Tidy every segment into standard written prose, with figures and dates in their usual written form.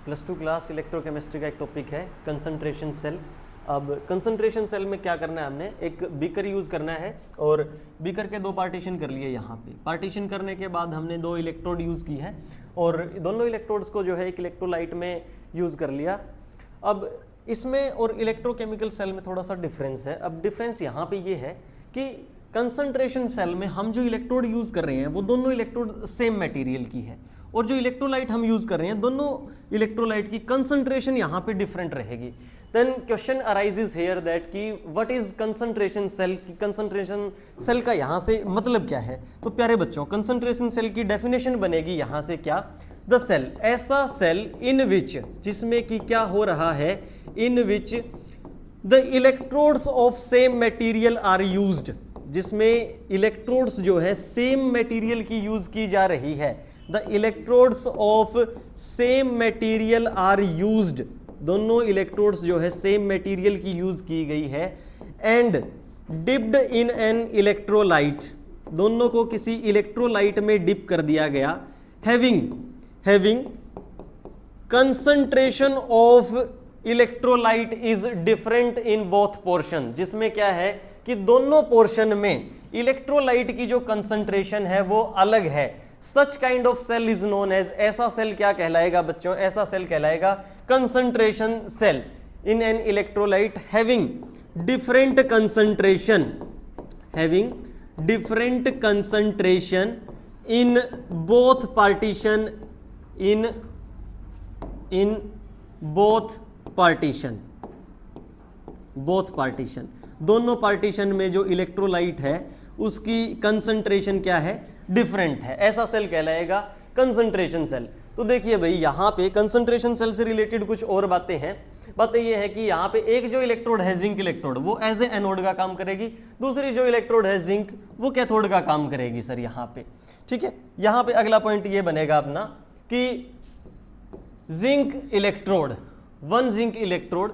+2 class electrochemistry का एक topic है कंसंट्रेशन सेल। अब कंसंट्रेशन सेल में क्या करना है, हमने एक बीकर यूज़ करना है और बीकर के दो पार्टीशन कर लिए। यहाँ पे पार्टीशन करने के बाद हमने दो इलेक्ट्रोड यूज़ की है और दोनों इलेक्ट्रोड्स को जो है एक इलेक्ट्रोलाइट में यूज़ कर लिया। अब इसमें और इलेक्ट्रोकेमिकल सेल में थोड़ा सा डिफरेंस है। अब डिफरेंस यहाँ पे ये है कि कंसंट्रेशन सेल में हम जो इलेक्ट्रोड यूज़ कर रहे हैं वो दोनों इलेक्ट्रोड सेम मटेरियल की है और जो इलेक्ट्रोलाइट हम यूज़ कर रहे हैं दोनों इलेक्ट्रोलाइट की कंसंट्रेशन यहाँ पे डिफरेंट रहेगी। Then question arises here that कि व्हाट इज कंसंट्रेशन सेल, की कंसंट्रेशन सेल का यहाँ से मतलब क्या है। तो प्यारे बच्चों, कंसंट्रेशन सेल की डेफिनेशन बनेगी यहाँ से क्या, द सेल, ऐसा सेल इन विच, जिसमें कि क्या हो रहा है, in which the electrodes of same material are used, जिसमें इलेक्ट्रोड्स जो है सेम मटेरियल की यूज की जा रही है। The electrodes of same material are used, दोनों इलेक्ट्रोड्स जो है सेम मटेरियल की यूज की गई है। And dipped in an electrolyte, दोनों को किसी इलेक्ट्रोलाइट में डिप कर दिया गया। Having concentration of electrolyte is different in both portion, जिसमें क्या है कि दोनों पोर्शन में इलेक्ट्रोलाइट की जो कंसंट्रेशन है वो अलग है। Such kind of cell is known as, ऐसा सेल क्या कहलाएगा बच्चों, ऐसा सेल कहलाएगा concentration cell in an electrolyte having different concentration, having different concentration in both partition, in both partition, both partition, दोनों पार्टीशन में जो इलेक्ट्रोलाइट है उसकी कंसंट्रेशन क्या है, डिफरेंट है। ऐसा सेल कहलाएगा कंसंट्रेशन सेल। तो देखिए भाई, यहाँ पे कंसंट्रेशन सेल से रिलेटेड कुछ और बातें हैं। बातें ये है कि यहाँ पे एक जो इलेक्ट्रोड है जिंक इलेक्ट्रोड, वो एज ए एनोड का काम करेगी। दूसरी जो इलेक्ट्रोड है जिंक, वो कैथोड का काम करेगी सर यहाँ पे। ठीक है, यहाँ पे अगला पॉइंट ये बनेगा अपना कि zinc electrode, one zinc electrode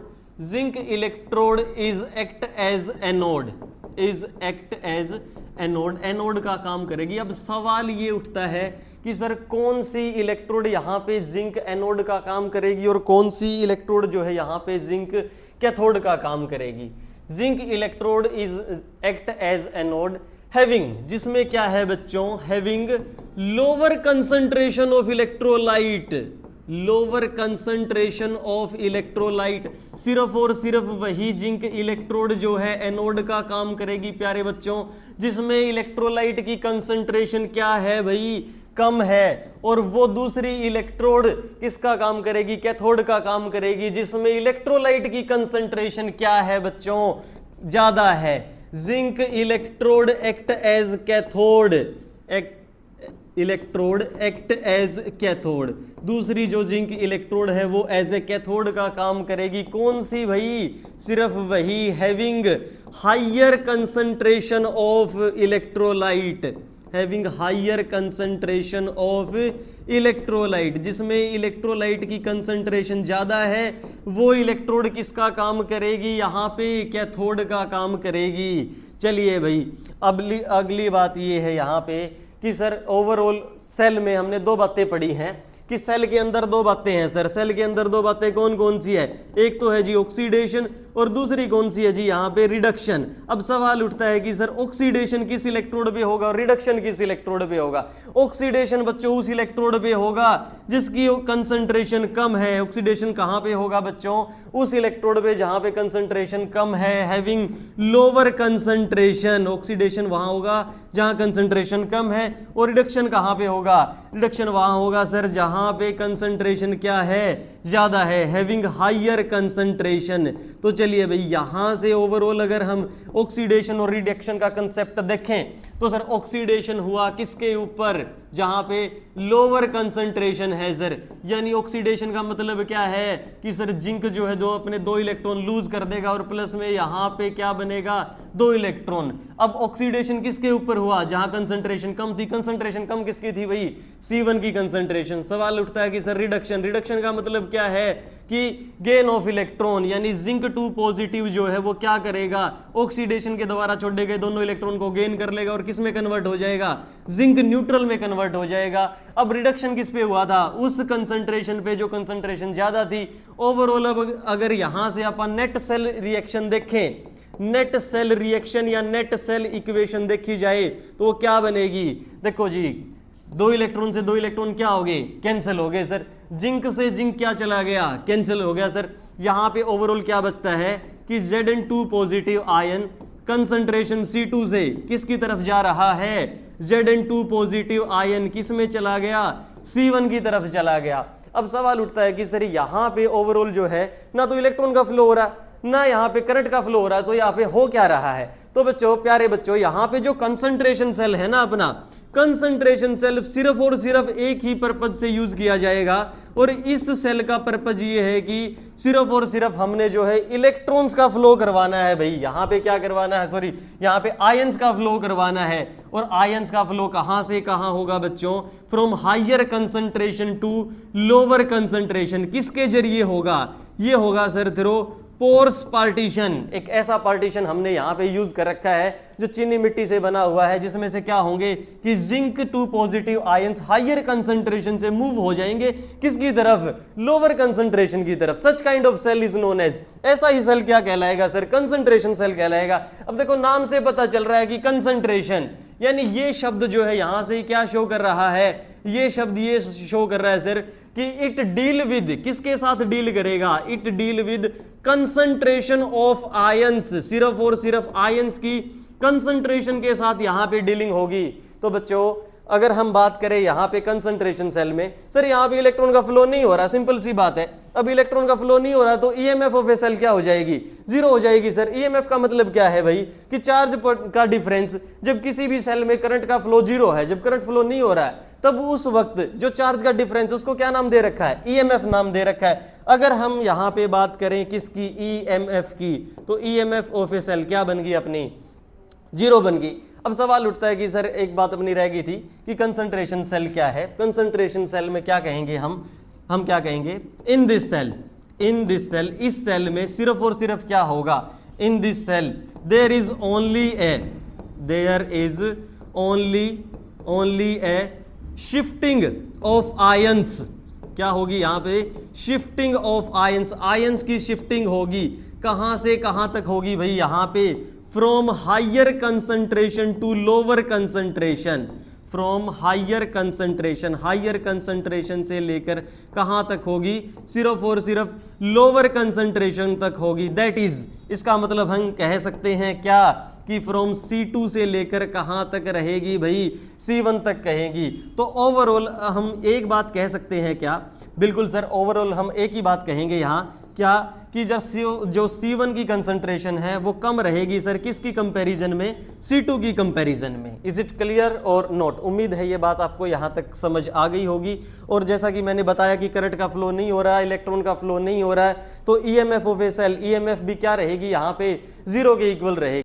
is act as anode, is act as anode, anode का काम करेगी। अब सवाल ये उठता है कि सर कौन सी इलेक्ट्रोड यहाँ पे जिंक एनोड का काम करेगी और कौन सी इलेक्ट्रोड जो है यहाँ पे जिंक कैथोड का काम करेगी। Zinc electrode is act as anode having, जिसमें क्या है बच्चों, having lower concentration of electrolyte, lower concentration of electrolyte. सिर्फ और सिर्फ वही जिंक इलेक्ट्रोड जो है एनोड का काम करेगी प्यारे बच्चों, जिसमें इलेक्ट्रोलाइट की कंसंट्रेशन क्या है भाई, कम है। और वो दूसरी इलेक्ट्रोड किसका काम करेगी, कैथोड का काम करेगी, जिसमें इलेक्ट्रोलाइट की कंसंट्रेशन क्या है बच्चों, ज्यादा है। Zinc electrode act as cathode, electrode act as cathode, दूसरी जो जिंक इलेक्ट्रोड है वो एज ए कैथोड का काम करेगी। कौन सी भाई, सिर्फ वही, having higher concentration of electrolyte, having higher concentration of electrolyte, जिसमें इलेक्ट्रोलाइट की कंसंट्रेशन ज्यादा है, वो इलेक्ट्रोड किसका काम करेगी, यहाँ पे कैथोड का काम करेगी। चलिए भाई, अगली बात ये है यहाँ पे कि सर ओवरऑल सेल में हमने दो बातें पढ़ी हैं कि सेल के अंदर दो बातें हैं सर, सेल के अंदर दो बातें कौन कौन सी है, एक तो है जी ऑक्सीडेशन और दूसरी कौन सी है जी यहाँ पे रिडक्शन। अब सवाल उठता है कि सर ऑक्सीडेशन किस इलेक्ट्रोड पे होगा और रिडक्शन किस इलेक्ट्रोड पे होगा। ऑक्सीडेशन बच्चों उस इलेक्ट्रोड पे होगा जिसकी कंसंट्रेशन कम है। ऑक्सीडेशन कहाँ पे होगा बच्चों, उस इलेक्ट्रोड पे जहाँ पे कंसंट्रेशन कम है, हैविंग लोअर कंसंट्रेशन, ऑक्सीडेशन वहां होगा जहां कंसंट्रेशन कम है। और रिडक्शन कहाँ पे होगा, रिडक्शन वहां होगा सर जहां पे कंसंट्रेशन क्या है, ज्यादा है, हैविंग हायर कंसंट्रेशन। तो चलिए भाई, यहां से ओवरऑल अगर हम ऑक्सीडेशन और रिडक्शन का कंसेप्ट देखें तो सर ऑक्सीडेशन हुआ किसके ऊपर, जहां पे लोअर कंसंट्रेशन है सर, यानी ऑक्सीडेशन का मतलब क्या है कि सर जिंक जो है अपने दो इलेक्ट्रॉन लूज कर देगा और प्लस में यहां पे क्या बनेगा, दो इलेक्ट्रॉन। अब ऑक्सीडेशन किसके ऊपर हुआ, जहां कंसंट्रेशन कम थी। कंसंट्रेशन कम किसकी थी भाई, C1 की कंसंट्रेशन। सवाल उठता है कि सर रिडक्शन, रिडक्शन का मतलब क्या है कि गेन ऑफ इलेक्ट्रॉन, यानी जिंक 2 पॉजिटिव जो है वो क्या करेगा, ऑक्सीडेशन के द्वारा छोड़े गए दोनों इलेक्ट्रॉन को गेन कर लेगा और किस में कन्वर्ट हो जाएगा, जिंक न्यूट्रल में कन्वर्ट हो जाएगा। अब रिडक्शन किस पे हुआ था, उस कंसंट्रेशन पे जो कंसंट्रेशन ज्यादा थी। ओवरऑल अब अगर यहां से अपन नेट सेल रिएक्शन देखें, नेट सेल रिएक्शन या नेट सेल इक्वेशन देखी जाए तो वो क्या बनेगी, देखो जी 2 इलेक्ट्रॉन से 2 इलेक्ट्रॉन क्या हो गए, कैंसिल हो गए सर। जिंक से जिंक क्या चला गया, कैंसिल हो गया सर। यहां पे ओवरऑल क्या बचता है कि Zn2 positive ion concentration C2 से किसकी तरफ जा रहा है, Zn2 पॉजिटिव आयन किस में चला गया, C1 की तरफ चला गया। अब सवाल उठता है कि सर यहां पे ओवरऑल जो है ना तो इलेक्ट्रॉन का फ्लो हो रहा है ना यहाँ पे करंट का फ्लो हो रहा है, तो यहाँ पे हो क्या रहा है। तो बच्चों, प्यारे बच्चों, यहाँ पे जो कंसंट्रेशन सेल है ना अपना, कंसंट्रेशन सेल सिर्फ और सिर्फ एक ही पर्पज से यूज किया जाएगा और इस सेल का पर्पज ये है कि सिर्फ और सिर्फ हमने जो है इलेक्ट्रॉन्स का फ्लो करवाना है भाई। यहाँ पे क्या करवाना है, सॉरी यहाँ पे आयंस का फ्लो करवाना है। और आयंस का फ्लो कहां से कहां होगा बच्चों, from higher concentration to lower concentration. किसके जरिए होगा, ये होगा सर थ्रू पोर्स पार्टीशन। एक ऐसा पार्टीशन हमने यहां पे यूज कर रखा है जो चीनी मिट्टी से बना हुआ है, जिसमें से क्या होंगे कि zinc 2 positive ions higher concentration से मूव हो जाएंगे किसकी तरफ, लोअर कंसंट्रेशन की तरफ। Such kind of cell is known as, ऐसा ही सेल क्या कहलाएगा सर, कंसंट्रेशन सेल कहलाएगा। अब देखो नाम से पता चल रहा है कि कंसंट्रेशन, यानी ये शब्द जो है यहां से क्या शो कर रहा है, ये शब्द ये शो कर रहा है सर कि इट डील विद, किसके साथ डील करेगा, it deal with concentration of ions, सिर्फ और सिर्फ आयंस की कंसंट्रेशन के साथ यहां पे डीलिंग होगी। तो बच्चों अगर हम बात करें यहां पे कंसंट्रेशन सेल में, सर यहां पे इलेक्ट्रॉन का फ्लो नहीं हो रहा, सिंपल सी बात है। अब इलेक्ट्रॉन का फ्लो नहीं हो रहा तो ईएमएफ ऑफ ए सेल क्या हो जाएगी, जीरो हो जाएगी सर। ईएमएफ का मतलब क्या है भाई कि चार्ज का डिफरेंस। जब किसी भी सेल में करंट का फ्लो जीरो है, जब करंट फ्लो नहीं हो रहा है, तब उस वक्त जो चार्ज का डिफरेंस उसको क्या नाम दे रखा है, ईएमएफ नाम दे रखा है। अगर हम यहां पे बात करें किसकी, ईएमएफ की, तो ईएमएफ ऑफ ए सेल क्या बन गई अपनी, जीरो बन गई। अब सवाल उठता है कि सर एक बात अपनी रह गई थी कि कंसंट्रेशन सेल क्या है। कंसंट्रेशन सेल में क्या कहेंगे हम क्या कहेंगे, in this cell, in this cell, इस सेल में सिर्फ और सिर्फ क्या होगा, in this cell there is only a, there is only a shifting of ions. क्या होगी यहां पे, शिफ्टिंग ऑफ आयंस, आयंस की शिफ्टिंग होगी। कहां से कहां तक होगी भाई, यहां पे from higher concentration to lower concentration, from higher concentration से लेकर कहां तक होगी, सिर्फ और सिर्फ लोअर कंसंट्रेशन तक होगी। दैट इज, इसका मतलब हम कह सकते हैं क्या कि फ्रॉम C2 से लेकर कहां तक रहेगी भाई, C1 तक कहेगी। तो ओवरऑल हम एक बात कह सकते हैं क्या, बिल्कुल सर, ओवरऑल हम एक ही बात कहेंगे यहां क्या कि जो C1 की कंसंट्रेशन है वो कम रहेगी सर किसकी कंपैरिजन में, C2 की कंपैरिजन में। इज इट क्लियर और नॉट। उम्मीद है ये बात आपको यहां तक समझ आ गई होगी। और जैसा कि मैंने बताया कि करंट का फ्लो नहीं हो रहा है, इलेक्ट्रॉन का फ्लो नहीं हो रहा है, तो EMF of a cell, EMF भी क्या रहेगी यहां पे, जीरो के इक्वल रहेगी।